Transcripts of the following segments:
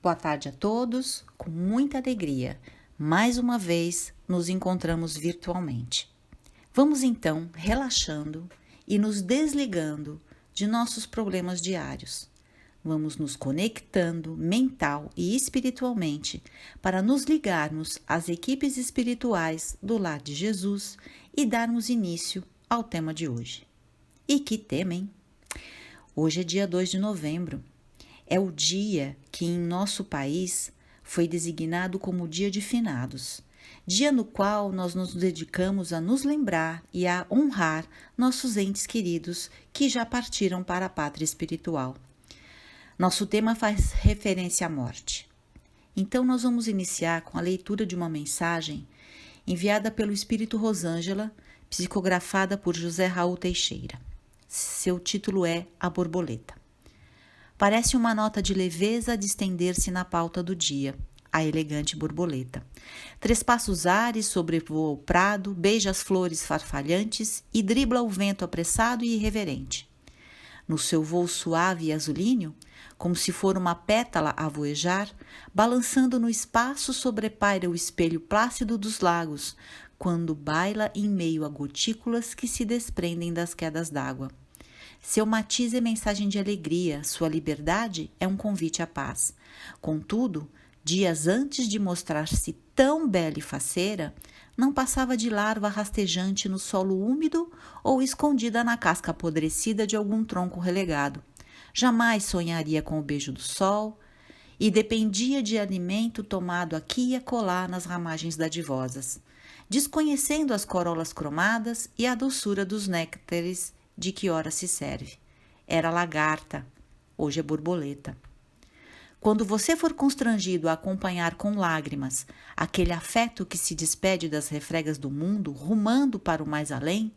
Boa tarde a todos, com muita alegria. Mais uma vez nos encontramos virtualmente. Vamos então relaxando e nos desligando de nossos problemas diários. Vamos nos conectando mental e espiritualmente para nos ligarmos às equipes espirituais do Lar de Jesus e darmos início ao tema de hoje. E que tema, hein? Hoje é dia 2 de novembro. É o dia que em nosso país foi designado como Dia de Finados, dia no qual nós nos dedicamos a nos lembrar e a honrar nossos entes queridos que já partiram para a pátria espiritual. Nosso tema faz referência à morte. Então nós vamos iniciar com a leitura de uma mensagem enviada pelo Espírito Rosângela, psicografada por José Raul Teixeira. Seu título é A Borboleta. Parece uma nota de leveza de estender-se na pauta do dia, a elegante borboleta. Trespaça os ares, sobrevoa o prado, beija as flores farfalhantes e dribla o vento apressado e irreverente. No seu voo suave e azulíneo, como se for uma pétala a voejar, balançando no espaço sobrepaira o espelho plácido dos lagos, quando baila em meio a gotículas que se desprendem das quedas d'água. Seu matiz é mensagem de alegria, sua liberdade é um convite à paz. Contudo, dias antes de mostrar-se tão bela e faceira, não passava de larva rastejante no solo úmido ou escondida na casca apodrecida de algum tronco relegado. Jamais sonharia com o beijo do sol e dependia de alimento tomado aqui e acolá nas ramagens dadivosas, desconhecendo as corolas cromadas e a doçura dos néctares de que ora se serve. Era lagarta, hoje é borboleta. Quando você for constrangido a acompanhar com lágrimas aquele afeto que se despede das refregas do mundo, rumando para o mais além,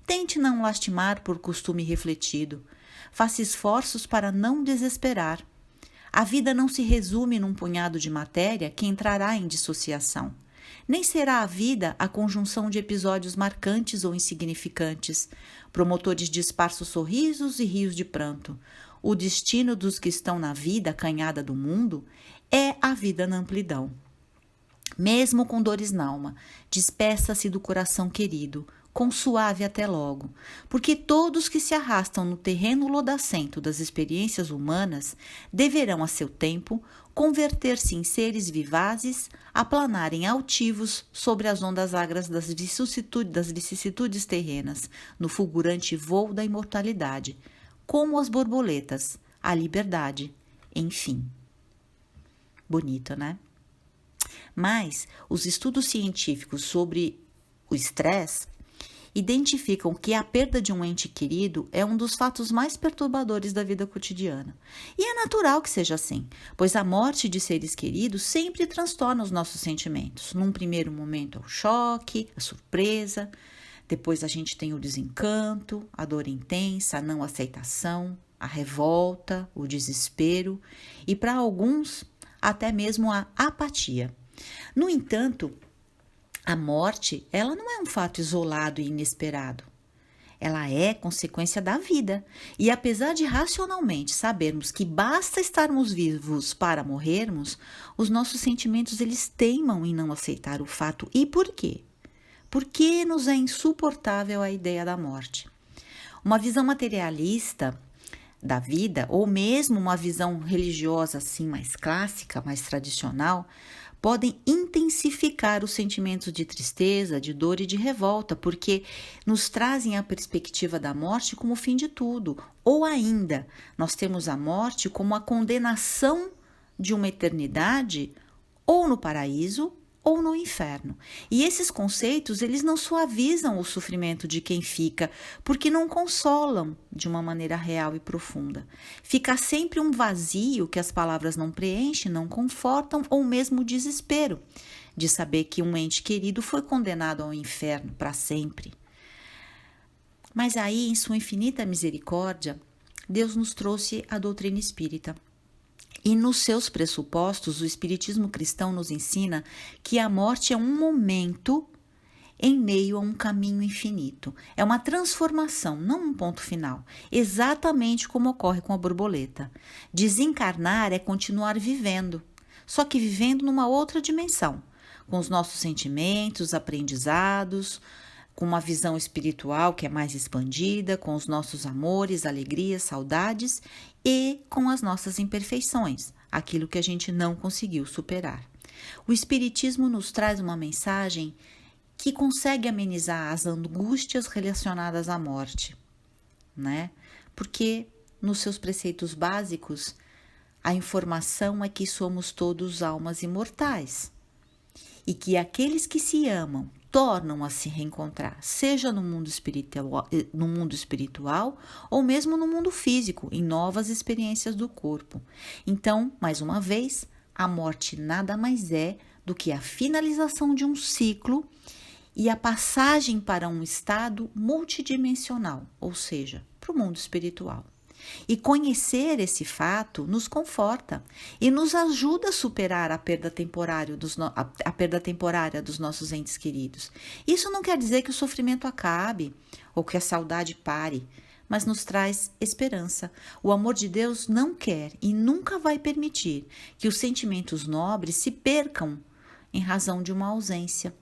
tente não lastimar por costume refletido. Faça esforços para não desesperar. A vida não se resume num punhado de matéria que entrará em dissociação. Nem será a vida a conjunção de episódios marcantes ou insignificantes, promotores de esparsos sorrisos e rios de pranto. O destino dos que estão na vida acanhada do mundo é a vida na amplidão. Mesmo com dores na alma, despeça-se do coração querido, com suave até logo, porque todos que se arrastam no terreno lodacento das experiências humanas deverão, a seu tempo, converter-se em seres vivazes, aplanarem altivos sobre as ondas agras das vicissitudes terrenas, no fulgurante voo da imortalidade, como as borboletas, a liberdade, enfim. Bonito, né? Mas os estudos científicos sobre o estresse identificam que a perda de um ente querido é um dos fatos mais perturbadores da vida cotidiana. E é natural que seja assim, pois a morte de seres queridos sempre transtorna os nossos sentimentos. Num primeiro momento é o choque, a surpresa, depois a gente tem o desencanto, a dor intensa, a não aceitação, a revolta, o desespero e, para alguns, até mesmo a apatia. No entanto, a morte, ela não é um fato isolado e inesperado. Ela é consequência da vida. E apesar de racionalmente sabermos que basta estarmos vivos para morrermos, os nossos sentimentos eles teimam em não aceitar o fato. E por quê? Porque nos é insuportável a ideia da morte. Uma visão materialista da vida, ou mesmo uma visão religiosa assim mais clássica, mais tradicional, podem intensificar os sentimentos de tristeza, de dor e de revolta, porque nos trazem a perspectiva da morte como o fim de tudo. Ou ainda, nós temos a morte como a condenação de uma eternidade, ou no paraíso, ou no inferno. E esses conceitos, eles não suavizam o sofrimento de quem fica, porque não consolam de uma maneira real e profunda. Fica sempre um vazio que as palavras não preenchem, não confortam, ou mesmo o desespero de saber que um ente querido foi condenado ao inferno para sempre. Mas aí, em sua infinita misericórdia, Deus nos trouxe a doutrina espírita. E nos seus pressupostos, o Espiritismo cristão nos ensina que a morte é um momento em meio a um caminho infinito. É uma transformação, não um ponto final, exatamente como ocorre com a borboleta. Desencarnar é continuar vivendo, só que vivendo numa outra dimensão, com os nossos sentimentos, aprendizados, com uma visão espiritual que é mais expandida, com os nossos amores, alegrias, saudades e com as nossas imperfeições, aquilo que a gente não conseguiu superar. O Espiritismo nos traz uma mensagem que consegue amenizar as angústias relacionadas à morte, né? Porque nos seus preceitos básicos, a informação é que somos todos almas imortais e que aqueles que se amam tornam a se reencontrar, seja no mundo espiritual ou mesmo no mundo físico, em novas experiências do corpo. Então, mais uma vez, a morte nada mais é do que a finalização de um ciclo e a passagem para um estado multidimensional, ou seja, para o mundo espiritual. E conhecer esse fato nos conforta e nos ajuda a superar a perda temporária dos nossos entes queridos. Isso não quer dizer que o sofrimento acabe ou que a saudade pare, mas nos traz esperança. O amor de Deus não quer e nunca vai permitir que os sentimentos nobres se percam em razão de uma ausência,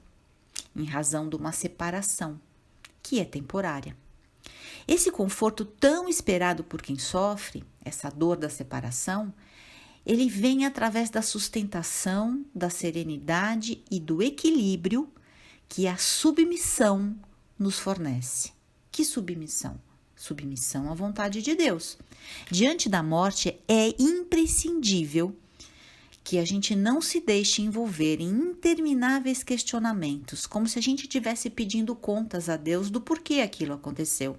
em razão de uma separação, que é temporária. Esse conforto tão esperado por quem sofre, essa dor da separação, ele vem através da sustentação, da serenidade e do equilíbrio que a submissão nos fornece. Que submissão? Submissão à vontade de Deus. Diante da morte, é imprescindível que a gente não se deixe envolver em intermináveis questionamentos, como se a gente estivesse pedindo contas a Deus do porquê aquilo aconteceu.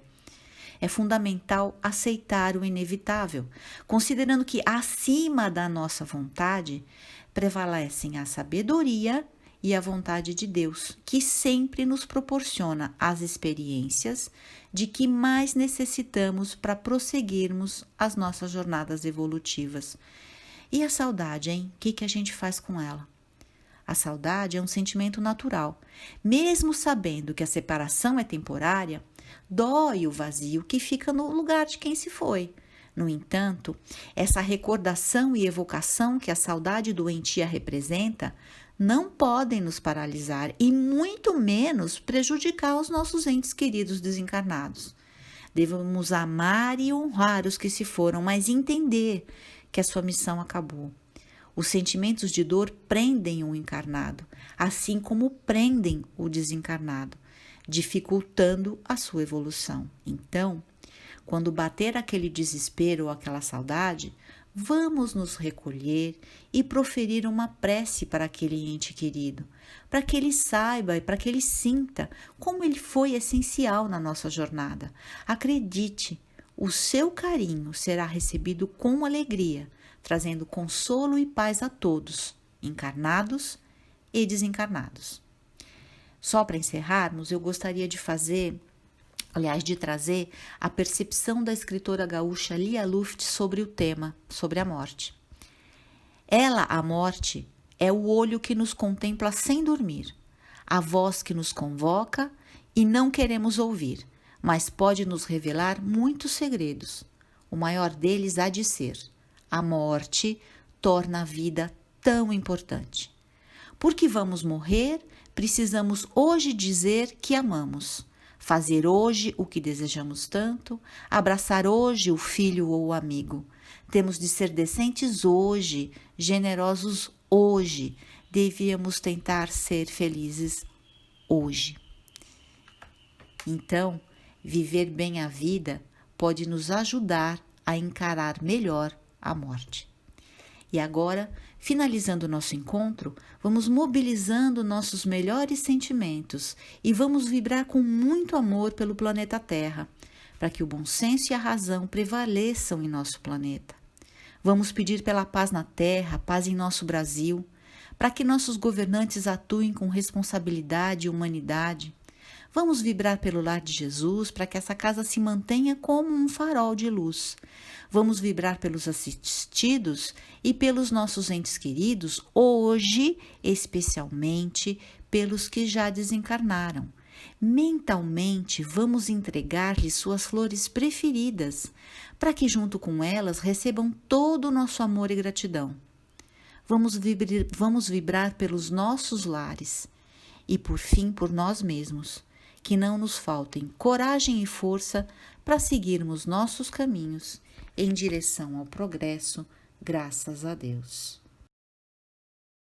É fundamental aceitar o inevitável, considerando que acima da nossa vontade prevalecem a sabedoria e a vontade de Deus, que sempre nos proporciona as experiências de que mais necessitamos para prosseguirmos as nossas jornadas evolutivas. E a saudade, hein? O que a gente faz com ela? A saudade é um sentimento natural. Mesmo sabendo que a separação é temporária, dói o vazio que fica no lugar de quem se foi. No entanto, essa recordação e evocação que a saudade doentia representa não podem nos paralisar e muito menos prejudicar os nossos entes queridos desencarnados. Devemos amar e honrar os que se foram, mas entender que a sua missão acabou. Os sentimentos de dor prendem o encarnado, assim como prendem o desencarnado, dificultando a sua evolução. Então, quando bater aquele desespero ou aquela saudade, vamos nos recolher e proferir uma prece para aquele ente querido, para que ele saiba e para que ele sinta como ele foi essencial na nossa jornada. Acredite, o seu carinho será recebido com alegria, trazendo consolo e paz a todos, encarnados e desencarnados. Só para encerrarmos, eu gostaria de trazer a percepção da escritora gaúcha Lia Luft sobre o tema, sobre a morte. Ela, a morte, é o olho que nos contempla sem dormir, a voz que nos convoca e não queremos ouvir, mas pode nos revelar muitos segredos. O maior deles há de ser: a morte torna a vida tão importante. Porque vamos morrer, precisamos hoje dizer que amamos, fazer hoje o que desejamos tanto, abraçar hoje o filho ou o amigo. Temos de ser decentes hoje, generosos hoje. Devíamos tentar ser felizes hoje. Então, viver bem a vida pode nos ajudar a encarar melhor a morte. E agora, finalizando o nosso encontro, vamos mobilizando nossos melhores sentimentos e vamos vibrar com muito amor pelo planeta Terra, para que o bom senso e a razão prevaleçam em nosso planeta. Vamos pedir pela paz na Terra, paz em nosso Brasil, para que nossos governantes atuem com responsabilidade e humanidade. Vamos vibrar pelo lar de Jesus para que essa casa se mantenha como um farol de luz. Vamos vibrar pelos assistidos e pelos nossos entes queridos, hoje, especialmente pelos que já desencarnaram. Mentalmente, vamos entregar-lhes suas flores preferidas, para que junto com elas recebam todo o nosso amor e gratidão. vamos vibrar pelos nossos lares e, por fim, por nós mesmos. Que não nos faltem coragem e força para seguirmos nossos caminhos em direção ao progresso, graças a Deus.